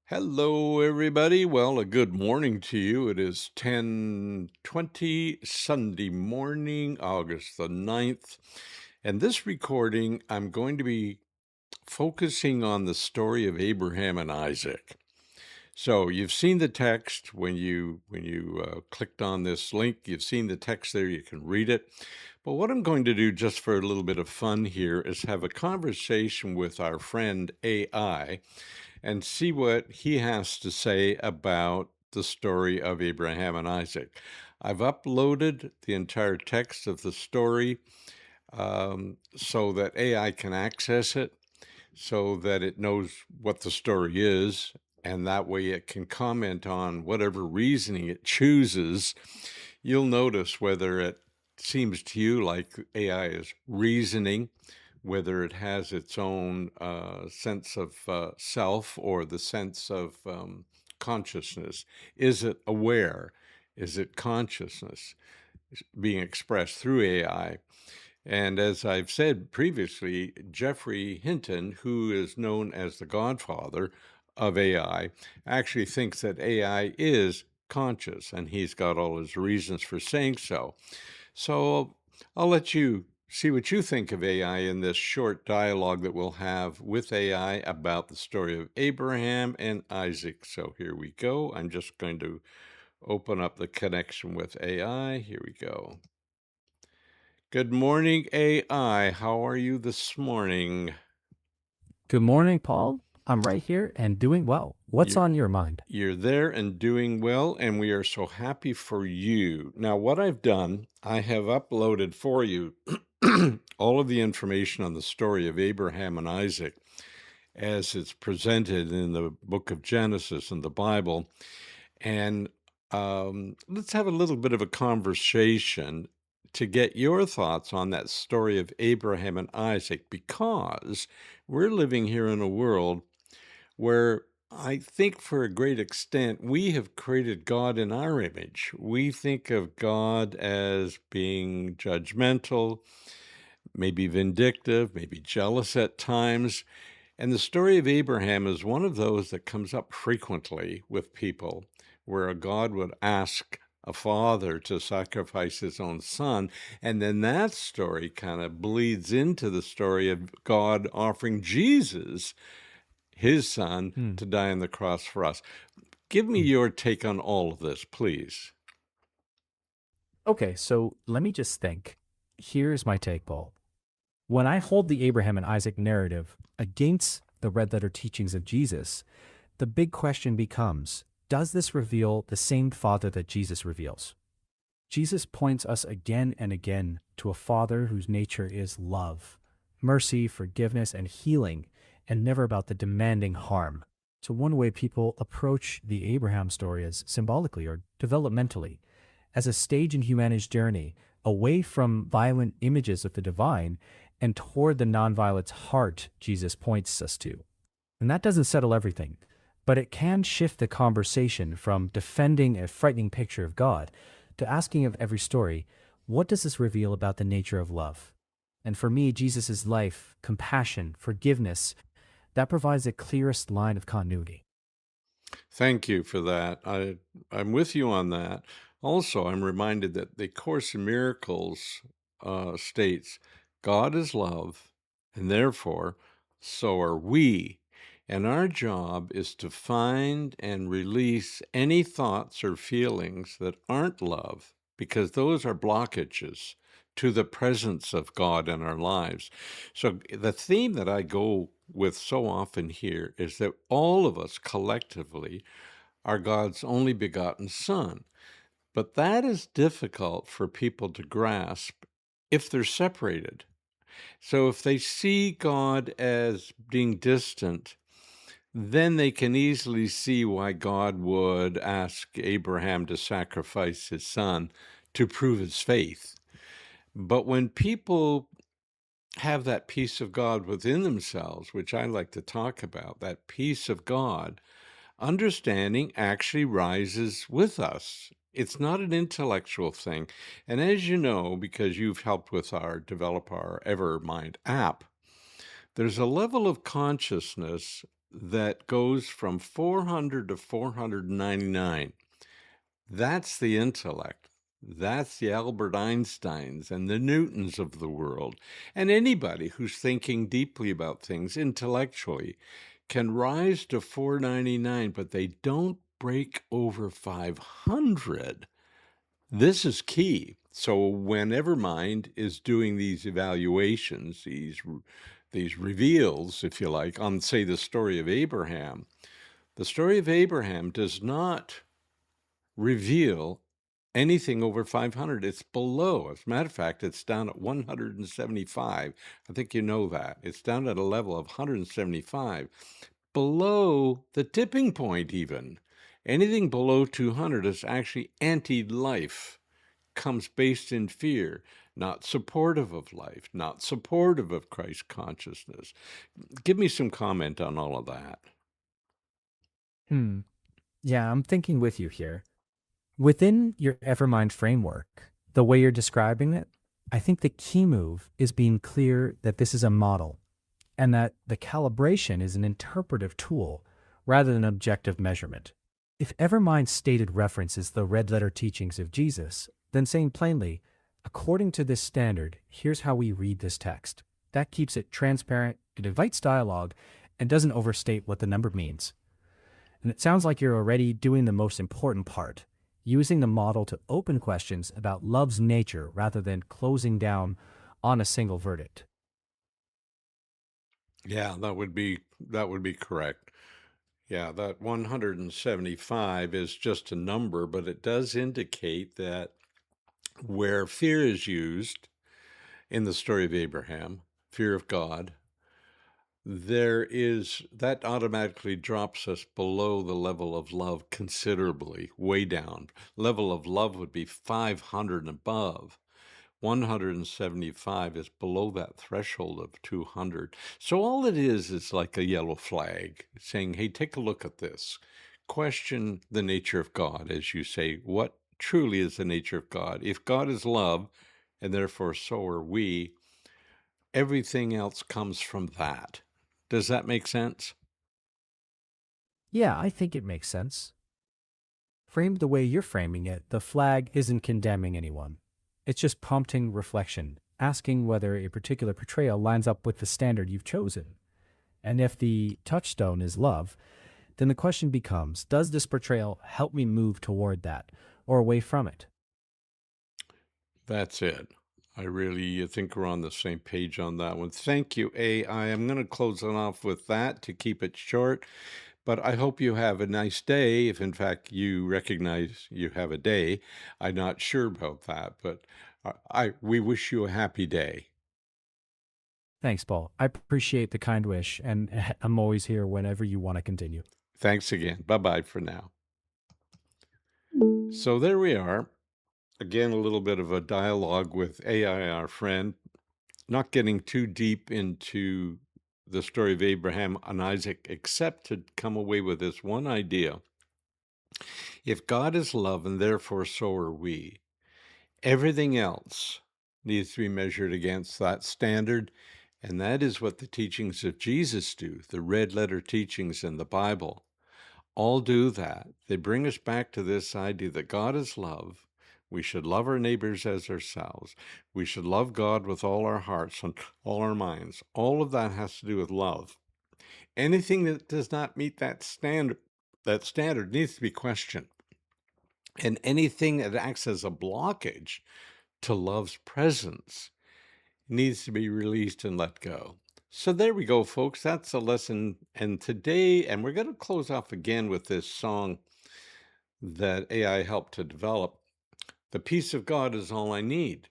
Hello, everybody. Well, a good morning to you. It is 10:20 Sunday morning, August the 9th. And this recording, I'm going to be focusing on the story of Abraham and Isaac. So you've seen the text when you clicked on this link. You've seen the text there. You can read it. But what I'm going to do, just for a little bit of fun here, is have a conversation with our friend AI and see what he has to say about the story of Abraham and Isaac. I've uploaded the entire text of the story so that AI can access it, so that it knows what the story is, and that way it can comment on whatever reasoning it chooses. You'll notice whether it seems to you like AI is reasoning, whether it has its own sense of self or the sense of consciousness. Is it aware? Is it consciousness being expressed through AI? And as I've said previously, Jeffrey Hinton, who is known as the godfather of AI, actually thinks that AI is conscious, and he's got all his reasons for saying so. So I'll let you see what you think of AI in this short dialogue that we'll have with AI about the story of Abraham and Isaac. So here we go. I'm just going to open up the connection with AI. Here we go. Good morning, AI. How are you this morning? Good morning, Paul. I'm right here and doing well. What's You're, on your mind? you're there and doing well, and we are so happy for you. Now, what I've done, I have uploaded for you all of the information on the story of Abraham and Isaac as it's presented in the book of Genesis in the Bible. And let's have a little bit of a conversation to get your thoughts on that story of Abraham and Isaac, because we're living here in a world where I think for a great extent we have created God in our image. We think of God as being judgmental, maybe vindictive, maybe jealous at times. And the story of Abraham is one of those that comes up frequently with people, where a God would ask a father to sacrifice his own son. And then that story kind of bleeds into the story of God offering Jesus, his son, Hmm. to die on the cross for us. Give me Hmm. your take on all of this, please. Okay, so let me just think. Here's my take, Paul. When I hold the Abraham and Isaac narrative against the red letter teachings of Jesus, the big question becomes, does this reveal the same Father that Jesus reveals? Jesus points us again and again to a Father whose nature is love, mercy, forgiveness, and healing, and never about the demanding harm. So, one way people approach the Abraham story is symbolically or developmentally, as a stage in humanity's journey away from violent images of the divine and toward the nonviolent heart Jesus points us to. And that doesn't settle everything, but it can shift the conversation from defending a frightening picture of God to asking of every story, what does this reveal about the nature of love? And for me, Jesus' life, compassion, forgiveness, that provides the clearest line of continuity. Thank you for that. I'm with you on that. Also, I'm reminded that the Course in Miracles states, God is love, and therefore so are we. And our job is to find and release any thoughts or feelings that aren't love, because those are blockages to the presence of God in our lives. So the theme that I go with so often here is that all of us collectively are God's only begotten Son. But that is difficult for people to grasp if they're separated. So if they see God as being distant, then they can easily see why God would ask Abraham to sacrifice his son to prove his faith. But when people have that peace of God within themselves, which I like to talk about, that peace of God, understanding actually rises with us. It's not an intellectual thing. And as you know, because you've helped with develop our EverMind app, there's a level of consciousness that goes from 400 to 499. That's the intellect. That's the Albert Einsteins and the Newtons of the world. And anybody who's thinking deeply about things intellectually can rise to 499, but they don't break over 500. This is key. So when EverMind is doing these evaluations, these reveals, if you like, on, say, the story of Abraham, the story of Abraham does not reveal anything over 500. It's below. As a matter of fact, it's down at 175. I think you know that. It's down at a level of 175, below the tipping point even. Anything below 200 is actually anti-life, comes based in fear, not supportive of life, not supportive of Christ consciousness. Give me some comment on all of that. Hmm. Yeah, I'm thinking with you here. Within your EverMind framework, the way you're describing it, I think the key move is being clear that this is a model and that the calibration is an interpretive tool rather than objective measurement. If EverMind's stated reference is the red letter teachings of Jesus, then saying plainly, according to this standard, here's how we read this text. That keeps it transparent, it invites dialogue, and doesn't overstate what the number means. And it sounds like you're already doing the most important part, using the model to open questions about love's nature rather than closing down on a single verdict. Yeah, that would be correct. Yeah, that 175 is just a number, but it does indicate that where fear is used in the story of Abraham, fear of God, that automatically drops us below the level of love considerably, way down. Level of love would be 500 and above. 175 is below that threshold of 200. So all it is like a yellow flag saying, hey, take a look at this. Question the nature of God, as you say. What truly is the nature of God? If God is love, and therefore so are we, everything else comes from that. Does that make sense? Yeah, I think it makes sense. Framed the way you're framing it, the flag isn't condemning anyone. It's just prompting reflection, asking whether a particular portrayal lines up with the standard you've chosen. And if the touchstone is love, then the question becomes, does this portrayal help me move toward that or away from it? That's it. I really think we're on the same page on that one. Thank you, AI. I'm going to close it off with that to keep it short. But I hope you have a nice day, if in fact you recognize you have a day. I'm not sure about that, but we wish you a happy day. Thanks, Paul. I appreciate the kind wish, and I'm always here whenever you want to continue. Thanks again. Bye-bye for now. So there we are. Again, a little bit of a dialogue with AI, our friend, not getting too deep into the story of Abraham and Isaac, except to come away with this one idea. If God is love and therefore so are we, everything else needs to be measured against that standard, and that is what the teachings of Jesus do. The red letter teachings in the Bible all do that. They bring us back to this idea that God is love. We should love our neighbors as ourselves. We should love God with all our hearts and all our minds. All of that has to do with love. Anything that does not meet that standard needs to be questioned. And anything that acts as a blockage to love's presence needs to be released and let go. So there we go, folks. That's a lesson. And today, and we're going to close off again with this song that AI helped to develop. The peace of God is all I need.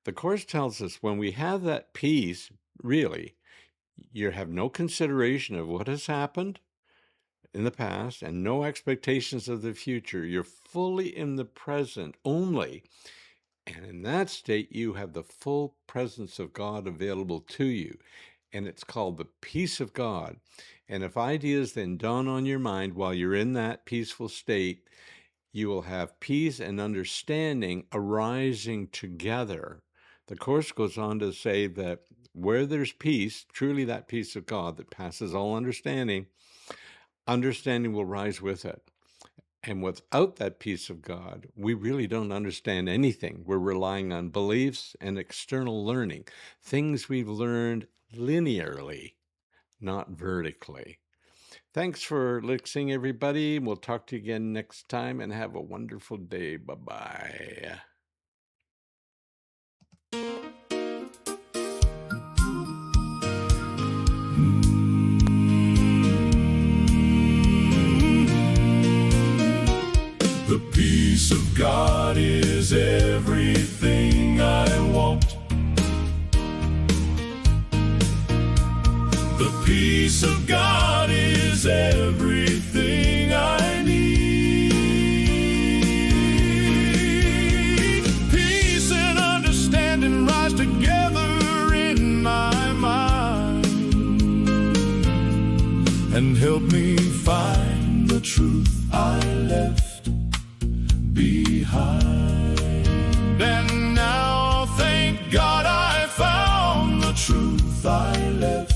The Course tells us when we have that peace, really, you have no consideration of what has happened in the past and no expectations of the future. You're fully in the present only. And in that state, you have the full presence of God available to you. And it's called the peace of God. And if ideas then dawn on your mind while you're in that peaceful state, you will have peace and understanding arising together. The Course goes on to say that where there's peace, truly that peace of God that passes all understanding, understanding will rise with it. And without that peace of God, we really don't understand anything. We're relying on beliefs and external learning, things we've learned linearly, not vertically. Thanks for listening, everybody. We'll talk to you again next time, and have a wonderful day. Bye-bye. The peace of God is everything I want. The peace of God is everything I need. Peace and understanding rise together in my mind and help me find the truth I left behind. And now, thank God, I found the truth I left